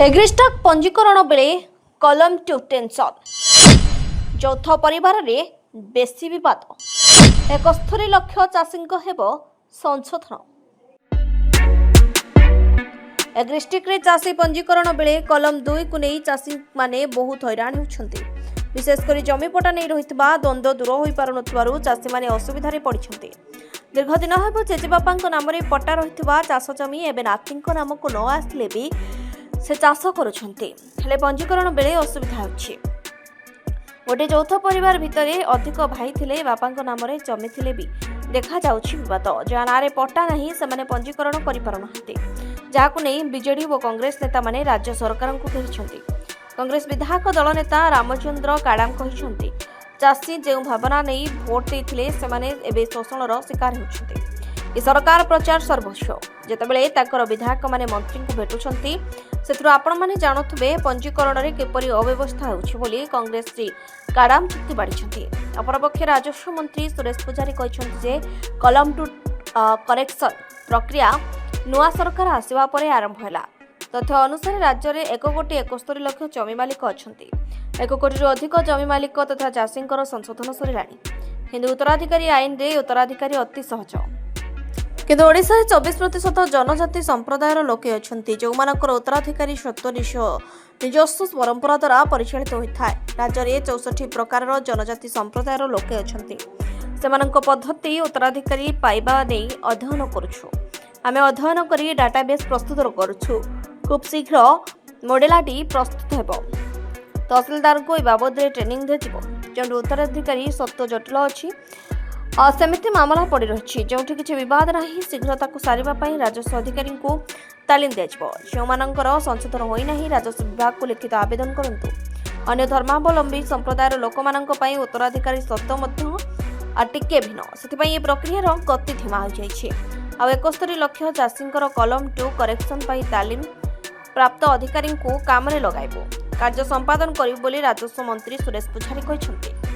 एग्रीस्टॉक पंजीकरण बेले कलम टू टेंशन यौथ परिवार रे बेसी विवाद 71 लाख चाषी हेब संशोधन। एग्रीस्टिक रे चाषी पंजीकरण बेले कलम 2 को नहीं चाषी माने बहुत हैरान होउछंती। विशेषकर जमीपटा नहीं रही द्वंद्व दूर हो पारु चाषी माने असुविधा पड़ती। दीर्घ दिन हेब जेजेबापा नाम पट्टा रही चाष जमी एवं नाती नाम को न आसले भी से चाष करुछंती। पंजीकरण बेले असुविधा होछि। गोटे यौथ परिवार भितर अधिक भाई थिले बापा नाम जमी थिले भी देखा जाउछि विवाद। जहाँ नारे पट्टा नहीं से पंजीकरण करि पारुनाहांती, जाहाकु नहीं बीजेडी और कांग्रेस नेता माने राज्य सरकार को घेरिछंती। कांग्रेस विधायक दल नेता रामचंद्र काडाम कहिछंती चाषी जो भावना नहीं भोट देथिले सेमाने एबे शोषणर शिकार होउछंती। ई सरकार प्रचार सर्वस्व जेतेबेले ताकर विधायक माने मंत्री को भेटुछंती सेथुर आपण माने जानुथबे पंजीकरण रे केपरि अव्यवस्था होउछि बोली कांग्रेस श्री काडाम चुक्ति बाड़ीछंती। अपरपक्षे राजस्व मंत्री सुरेश पुजारी कहिछंती जे कलम टू करेक्शन प्रक्रिया नुआ सरकार आसीबा परे आरंभ होला। तथ्य अनुसार राज्य में 1,71 लाख जमी मालिक अच्छा। 1 कोटी अधिक जमी मालिक तथा चाषी संशोधन सरला हिंदू उत्तराधिकारी आईन रे उत्तराधिकारी अति सहज। किंतु ओडिशा रे 24% जनजाति संप्रदायर लोके अछंती जो मानकर उत्तराधिकारी सत्व निजस्व परंपरा द्वारा परिचालित होता है। राज्य में 64 प्रकार जनजाति संप्रदायर लोके अछंती। सेमानक पद्धति उत्तराधिकारी पाइबा नै अध्ययन करुछु। आमे अध्ययन करी डाटाबेस प्रस्तुत करुछु। खूब शीघ्र मॉडेलाटी प्रस्तुत हेब। तहसीलदार को ए बाबद ट्रेनिंग दिजिबो। जो उत्तराधिकारी सत्व जटिल अच्छी सेमिति मामला पड़ रही जो किसी बद ना शीघ्र सारिबा पई राजस्व अधिकारी को तालीम दिजिबो। जो मानकर संशोधन होईना राजस्व विभाग को लिखित आवेदन करंतु। अन्य धर्मावलंबी संप्रदायर लोक मानक पई उत्तराधिकारी सत्व मध्य टिके भिन्न से प्रक्रिया गति धीमा हो जाइए। आ 71 लाख चाषी कलम 2 करेक्शन पई तालीम प्राप्त अधिकारी को काम में लगाइबो कार्य संपादन करिबो बोली राजस्व मंत्री सुरेश पुजारी कहिसंती।